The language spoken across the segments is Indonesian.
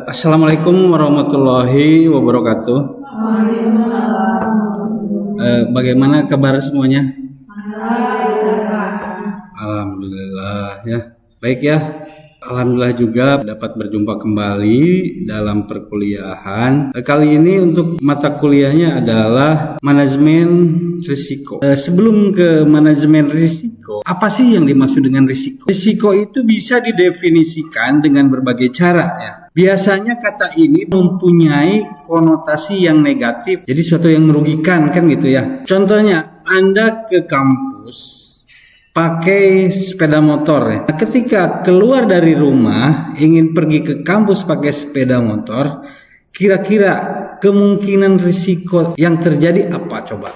Assalamualaikum warahmatullahi wabarakatuh. Waalaikumsalam. Bagaimana kabar semuanya? Alhamdulillah. Alhamdulillah ya. Baik ya. Alhamdulillah juga dapat berjumpa kembali dalam perkuliahan. Kali ini untuk mata kuliahnya adalah manajemen risiko. Sebelum ke manajemen risiko, apa sih yang dimaksud dengan risiko? Risiko itu bisa didefinisikan dengan berbagai cara ya. Biasanya kata ini mempunyai konotasi yang negatif, jadi sesuatu yang merugikan kan gitu ya. Contohnya, Anda ke kampus pakai sepeda motor ya. Ketika keluar dari rumah ingin pergi ke kampus pakai sepeda motor, kira-kira kemungkinan risiko yang terjadi apa coba?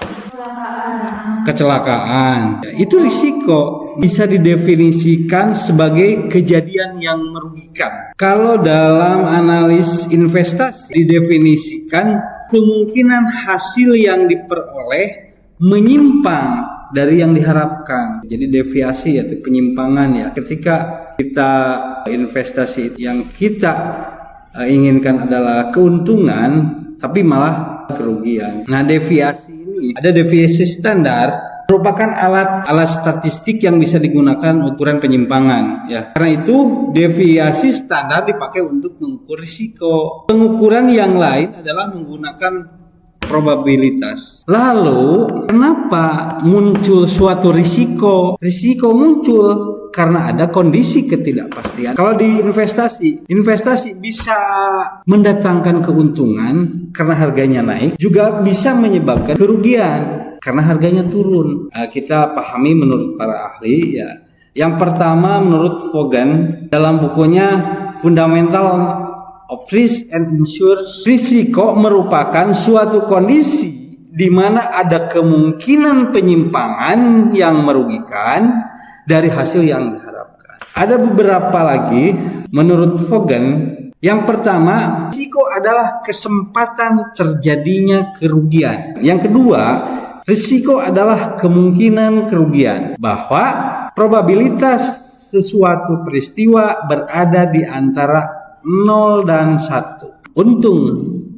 Kecelakaan. Ya, itu risiko bisa didefinisikan sebagai kejadian yang merugikan. Kalau dalam analis investasi didefinisikan kemungkinan hasil yang diperoleh menyimpang dari yang diharapkan. Jadi deviasi atau penyimpangan ya. Ketika kita investasi yang kita inginkan adalah keuntungan tapi malah kerugian. Nah, deviasi ini ada deviasi standar merupakan alat statistik yang bisa digunakan ukuran penyimpangan ya. Karena itu deviasi standar dipakai untuk mengukur risiko. Pengukuran yang lain adalah menggunakan probabilitas. Lalu, kenapa muncul suatu risiko? Risiko muncul karena ada kondisi ketidakpastian. Kalau di investasi bisa mendatangkan keuntungan karena harganya naik, juga bisa menyebabkan kerugian karena harganya turun. Kita pahami menurut para ahli ya. Yang pertama menurut Vaughan dalam bukunya Fundamental of Risk and Insurance, risiko merupakan suatu kondisi di mana ada kemungkinan penyimpangan yang merugikan dari hasil yang diharapkan. Ada beberapa lagi menurut Vaughan. Yang pertama, risiko adalah kesempatan terjadinya kerugian. Yang kedua, risiko adalah kemungkinan kerugian, bahwa probabilitas sesuatu peristiwa berada di antara 0 dan 1. Untung.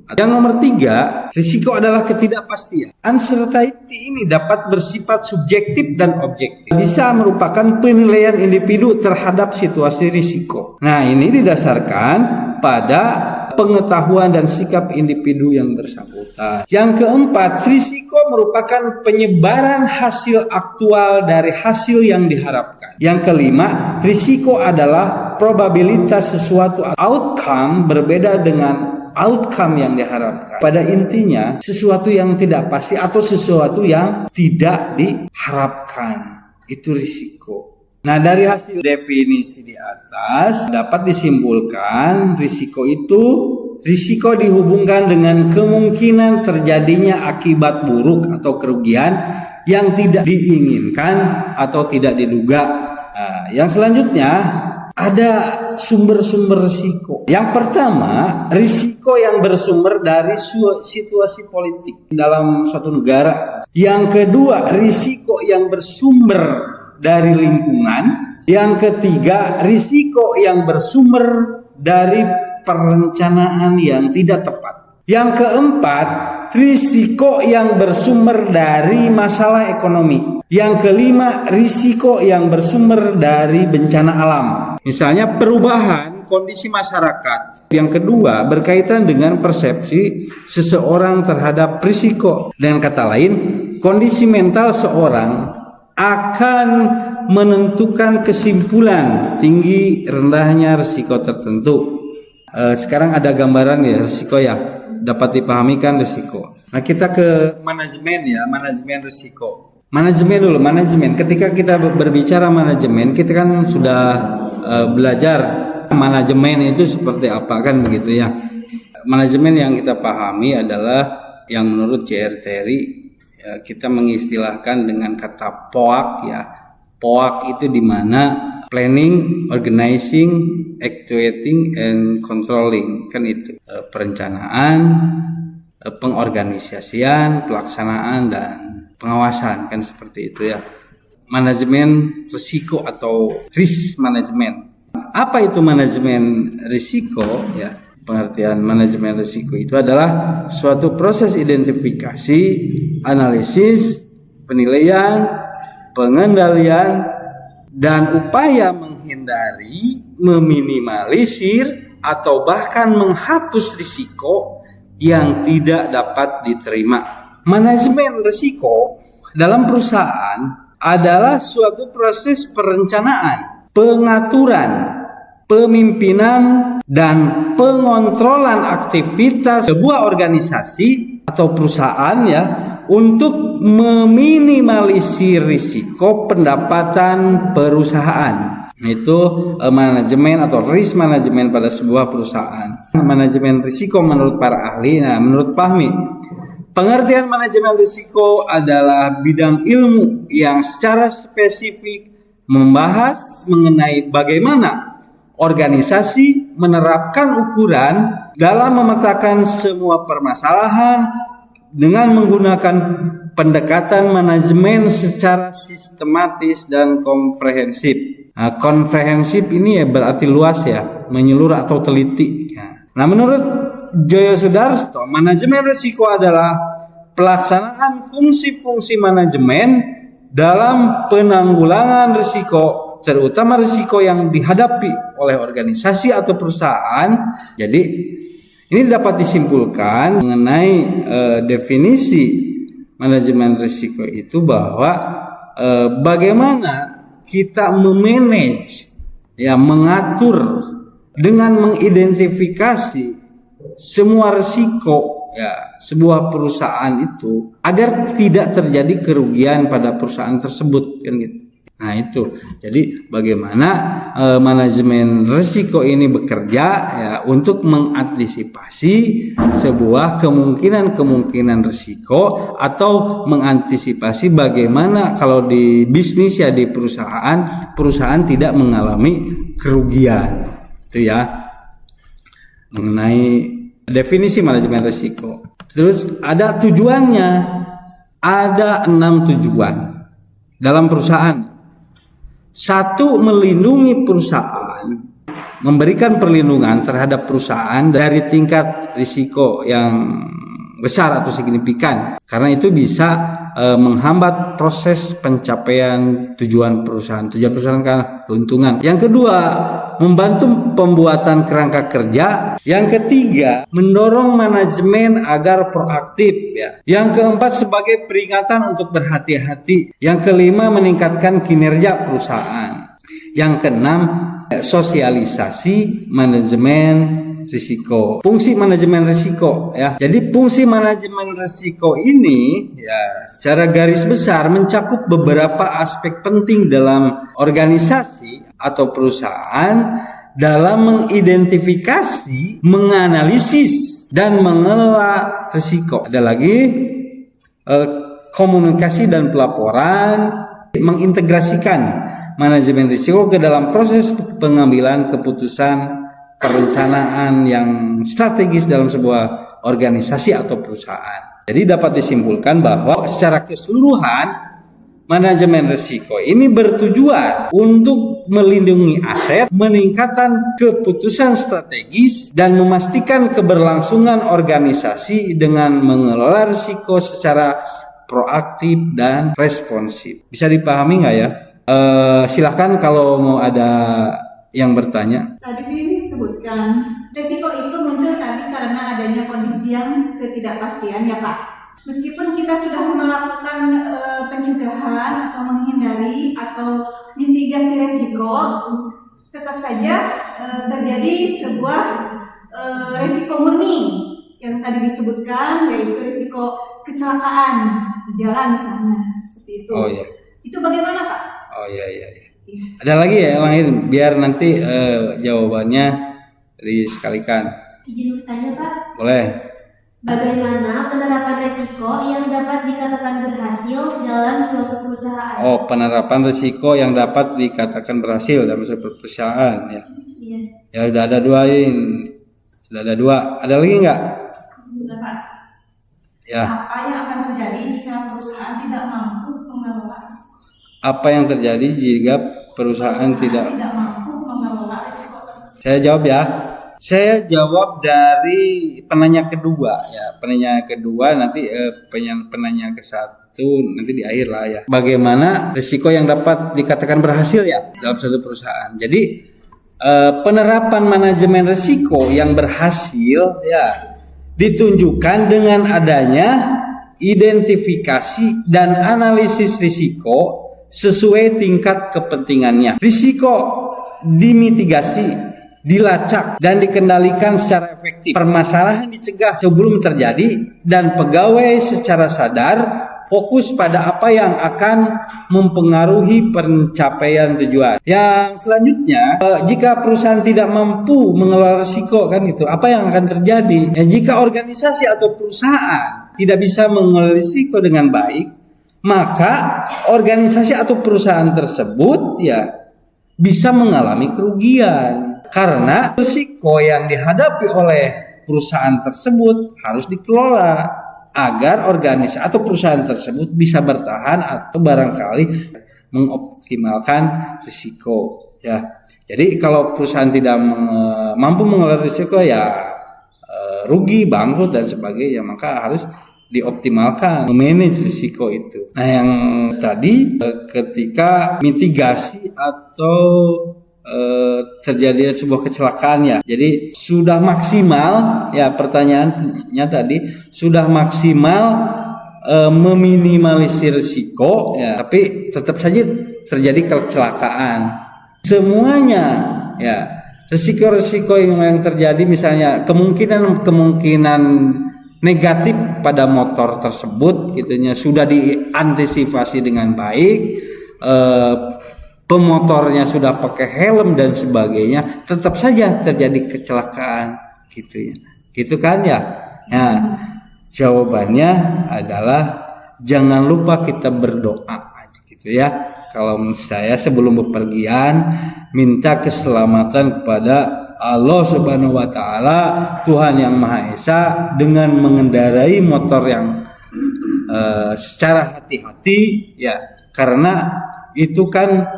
Yang nomor 3, risiko adalah ketidakpastian. Uncertainty ini dapat bersifat subjektif dan objektif. Bisa merupakan penilaian individu terhadap situasi risiko. Nah, ini didasarkan pada pengetahuan dan sikap individu yang bersangkutan. Yang keempat, risiko merupakan penyebaran hasil aktual dari hasil yang diharapkan. Yang kelima, risiko adalah probabilitas sesuatu outcome berbeda dengan outcome yang diharapkan. Pada intinya, sesuatu yang tidak pasti atau sesuatu yang tidak diharapkan. Itu risiko. Nah, dari hasil definisi di atas dapat disimpulkan risiko dihubungkan dengan kemungkinan terjadinya akibat buruk atau kerugian yang tidak diinginkan atau tidak diduga. Nah, yang selanjutnya ada sumber-sumber risiko. Yang pertama, risiko yang bersumber dari situasi politik dalam suatu negara. Yang kedua, risiko yang bersumber dari lingkungan. Yang ketiga, risiko yang bersumber dari perencanaan yang tidak tepat. Yang keempat, risiko yang bersumber dari masalah ekonomi. Yang kelima, risiko yang bersumber dari bencana alam. Misalnya perubahan kondisi masyarakat. Yang kedua, berkaitan dengan persepsi seseorang terhadap risiko. Dengan kata lain, kondisi mental seorang akan menentukan kesimpulan tinggi rendahnya risiko tertentu. Sekarang ada gambaran ya risiko ya, dapat dipahami kan risiko. Nah, kita ke manajemen ya, manajemen risiko. Manajemen. Ketika kita berbicara manajemen, kita kan sudah belajar manajemen itu seperti apa kan begitu ya. Manajemen yang kita pahami adalah yang menurut J.R. Terry ya, kita mengistilahkan dengan kata POAK ya. POAK itu di mana planning, organizing, actuating, and controlling kan itu perencanaan, pengorganisasian, pelaksanaan dan pengawasan kan seperti itu ya. Manajemen risiko atau risk management. Apa itu manajemen risiko? Ya, pengertian manajemen risiko itu adalah suatu proses identifikasi, analisis, penilaian, pengendalian, dan upaya menghindari, meminimalisir, atau bahkan menghapus risiko yang tidak dapat diterima. Manajemen risiko dalam perusahaan adalah suatu proses perencanaan, pengaturan, pemimpinan, dan pengontrolan aktivitas sebuah organisasi atau perusahaan ya untuk meminimalisir risiko pendapatan perusahaan. Itu manajemen atau risk manajemen pada sebuah perusahaan. Manajemen risiko menurut para ahli. Nah, menurut Fahmi, pengertian manajemen risiko adalah bidang ilmu yang secara spesifik membahas mengenai bagaimana organisasi menerapkan ukuran dalam memetakan semua permasalahan dengan menggunakan pendekatan manajemen secara sistematis dan komprehensif. Nah, komprehensif ini ya berarti luas ya, menyeluruh atau teliti. Nah, menurut Joyo Sudarsto, manajemen risiko adalah pelaksanaan fungsi-fungsi manajemen dalam penanggulangan risiko, terutama risiko yang dihadapi oleh organisasi atau perusahaan. Jadi ini dapat disimpulkan mengenai definisi manajemen risiko itu bahwa bagaimana kita memanage, ya, mengatur dengan mengidentifikasi semua risiko ya sebuah perusahaan itu agar tidak terjadi kerugian pada perusahaan tersebut kan gitu. Nah itu, jadi bagaimana manajemen risiko ini bekerja ya untuk mengantisipasi sebuah kemungkinan risiko atau mengantisipasi bagaimana kalau di bisnis ya di perusahaan tidak mengalami kerugian. Itu ya mengenai definisi manajemen risiko. Terus ada tujuannya, ada 6 tujuan dalam perusahaan. 1, melindungi perusahaan, memberikan perlindungan terhadap perusahaan dari tingkat risiko yang besar atau signifikan, karena itu bisa menghambat proses pencapaian tujuan perusahaan karena keuntungan. Yang kedua, membantu pembuatan kerangka kerja. Yang ketiga, mendorong manajemen agar proaktif ya. Yang keempat, sebagai peringatan untuk berhati-hati. Yang kelima, meningkatkan kinerja perusahaan. Yang keenam, sosialisasi manajemen risiko. Fungsi manajemen risiko ya. Jadi fungsi manajemen risiko ini ya secara garis besar mencakup beberapa aspek penting dalam organisasi atau perusahaan dalam mengidentifikasi, menganalisis dan mengelola risiko. Ada lagi komunikasi dan pelaporan, mengintegrasikan manajemen risiko ke dalam proses pengambilan keputusan perencanaan yang strategis dalam sebuah organisasi atau perusahaan. Jadi dapat disimpulkan bahwa secara keseluruhan manajemen risiko ini bertujuan untuk melindungi aset, meningkatkan keputusan strategis, dan memastikan keberlangsungan organisasi dengan mengelola risiko secara proaktif dan responsif. Bisa dipahami nggak ya? Silahkan kalau mau ada yang bertanya. Tadi disebutkan risiko itu muncul tadi karena adanya kondisi yang ketidakpastian ya Pak. Meskipun kita sudah melakukan pencegahan atau menghindari atau mitigasi risiko, tetap saja terjadi sebuah risiko murni yang tadi disebutkan, yaitu risiko kecelakaan di jalan misalnya, seperti itu. Oh iya. Itu bagaimana Pak? Oh iya. Ada lagi ya yang lain biar nanti jawabannya disekalikan. Izin bertanya Pak. Boleh. Bagaimana penerapan risiko yang dapat dikatakan berhasil dalam suatu perusahaan? Oh, penerapan risiko yang dapat dikatakan berhasil dalam suatu perusahaan ya. Iya. Ya sudah ada 2 ini. Sudah ada 2. Ada lagi nggak? Pak. Ya. Apa yang akan terjadi jika perusahaan tidak mampu mengelola risiko? Apa yang terjadi jika perusahaan tidak mampu mengelola risiko? Saya jawab ya. Saya jawab dari penanya kedua ya. Penanya kedua nanti penanya ke satu nanti di akhir lah ya. Bagaimana risiko yang dapat dikatakan berhasil ya dalam satu perusahaan. Jadi penerapan manajemen risiko yang berhasil ya ditunjukkan dengan adanya identifikasi dan analisis risiko sesuai tingkat kepentingannya. Risiko dimitigasi, dilacak dan dikendalikan secara efektif. Permasalahan dicegah sebelum terjadi dan pegawai secara sadar fokus pada apa yang akan mempengaruhi pencapaian tujuan. Yang selanjutnya, jika perusahaan tidak mampu mengelola risiko kan gitu, apa yang akan terjadi? Jika organisasi atau perusahaan tidak bisa mengelola risiko dengan baik, maka organisasi atau perusahaan tersebut ya bisa mengalami kerugian. Karena risiko yang dihadapi oleh perusahaan tersebut harus dikelola agar organisasi atau perusahaan tersebut bisa bertahan atau barangkali mengoptimalkan risiko ya. Jadi kalau perusahaan tidak mampu mengelola risiko ya rugi, bangkrut dan sebagainya, maka harus dioptimalkan memanage risiko itu. Nah, yang tadi ketika mitigasi atau terjadi sebuah kecelakaan ya. Jadi sudah maksimal ya, pertanyaannya tadi sudah maksimal meminimalisir risiko ya, tapi tetap saja terjadi kecelakaan. Semuanya ya, risiko-risiko yang terjadi misalnya kemungkinan negatif pada motor tersebut gitunya sudah diantisipasi dengan baik, pemotornya sudah pakai helm dan sebagainya, tetap saja terjadi kecelakaan gitu ya. Gitu kan ya. Nah, jawabannya adalah jangan lupa kita berdoa aja gitu ya. Kalau saya sebelum bepergian minta keselamatan kepada Allah Subhanahu wa taala, Tuhan yang Maha Esa, dengan mengendarai motor yang secara hati-hati ya. Karena itu kan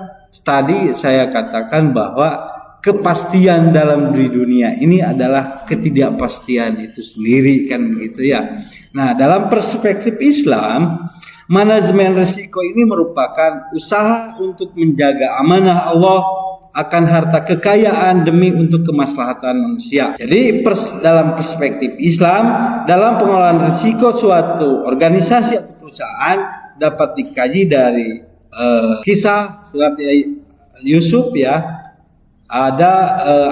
tadi saya katakan bahwa kepastian dalam di dunia ini adalah ketidakpastian itu sendiri kan gitu ya. Nah, dalam perspektif Islam, manajemen risiko ini merupakan usaha untuk menjaga amanah Allah akan harta kekayaan demi untuk kemaslahatan manusia. Jadi dalam perspektif Islam, dalam pengelolaan risiko suatu organisasi atau perusahaan dapat dikaji dari kisah surat Yusuf ya, ada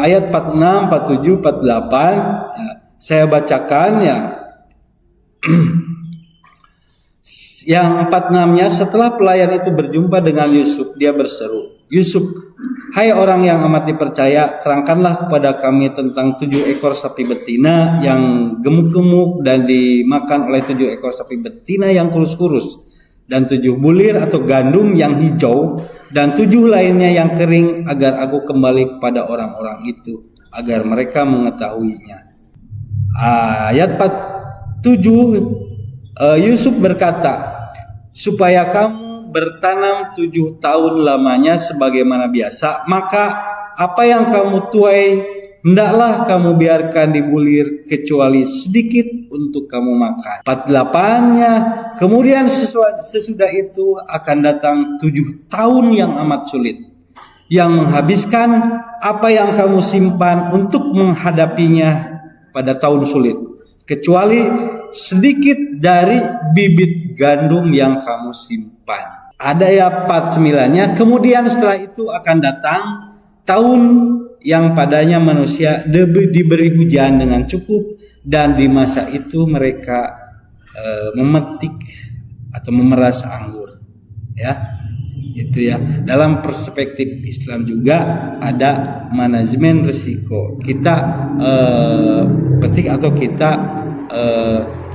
ayat 46, 47, 48 ya, saya bacakan ya. Yang 46-nya, setelah pelayan itu berjumpa dengan Yusuf, dia berseru, Yusuf, hai orang yang amat dipercaya, terangkanlah kepada kami tentang 7 ekor sapi betina yang gemuk-gemuk dan dimakan oleh 7 ekor sapi betina yang kurus-kurus, dan 7 bulir atau gandum yang hijau, dan 7 lainnya yang kering, agar aku kembali kepada orang-orang itu, agar mereka mengetahuinya. Ayat 47, Yusuf berkata, supaya kamu bertanam 7 tahun lamanya sebagaimana biasa, maka apa yang kamu tuai hendaklah kamu biarkan dibulir kecuali sedikit untuk kamu makan. 48-nya, kemudian sesudah itu akan datang 7 tahun yang amat sulit, yang menghabiskan apa yang kamu simpan untuk menghadapinya pada tahun sulit, kecuali sedikit dari bibit gandum yang kamu simpan. Ada ya 49-nya, kemudian setelah itu akan datang tahun yang padanya manusia diberi hujan dengan cukup, dan di masa itu mereka memetik atau memeras anggur ya. Itu ya, dalam perspektif Islam juga ada manajemen risiko. Kita petik atau kita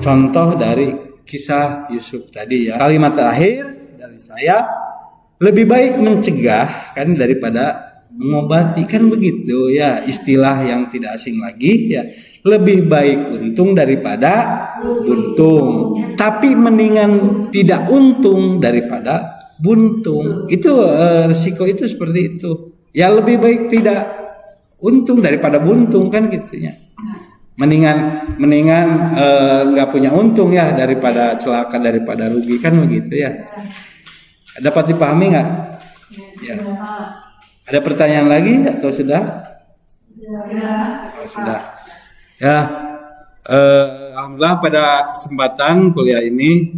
contoh dari kisah Yusuf tadi ya. Kalimat terakhir dari saya, lebih baik mencegah kan daripada mengobati, kan begitu ya, istilah yang tidak asing lagi ya. Lebih baik untung daripada buntung, tapi mendingan tidak untung daripada buntung. Itu risiko itu seperti itu ya. Lebih baik tidak untung daripada buntung kan gitunya. Mendingan nggak punya untung ya daripada celaka, daripada rugi kan begitu ya. Dapat dipahami nggak? Ya. Ada pertanyaan lagi atau sudah? Oh, sudah. Ya. Alhamdulillah pada kesempatan kuliah ini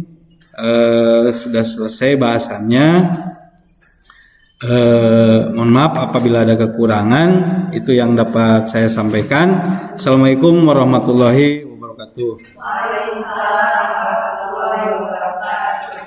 sudah selesai bahasannya. Mohon maaf apabila ada kekurangan, itu yang dapat saya sampaikan. Assalamualaikum warahmatullahi wabarakatuh. Waalaikumsalam warahmatullahi wabarakatuh.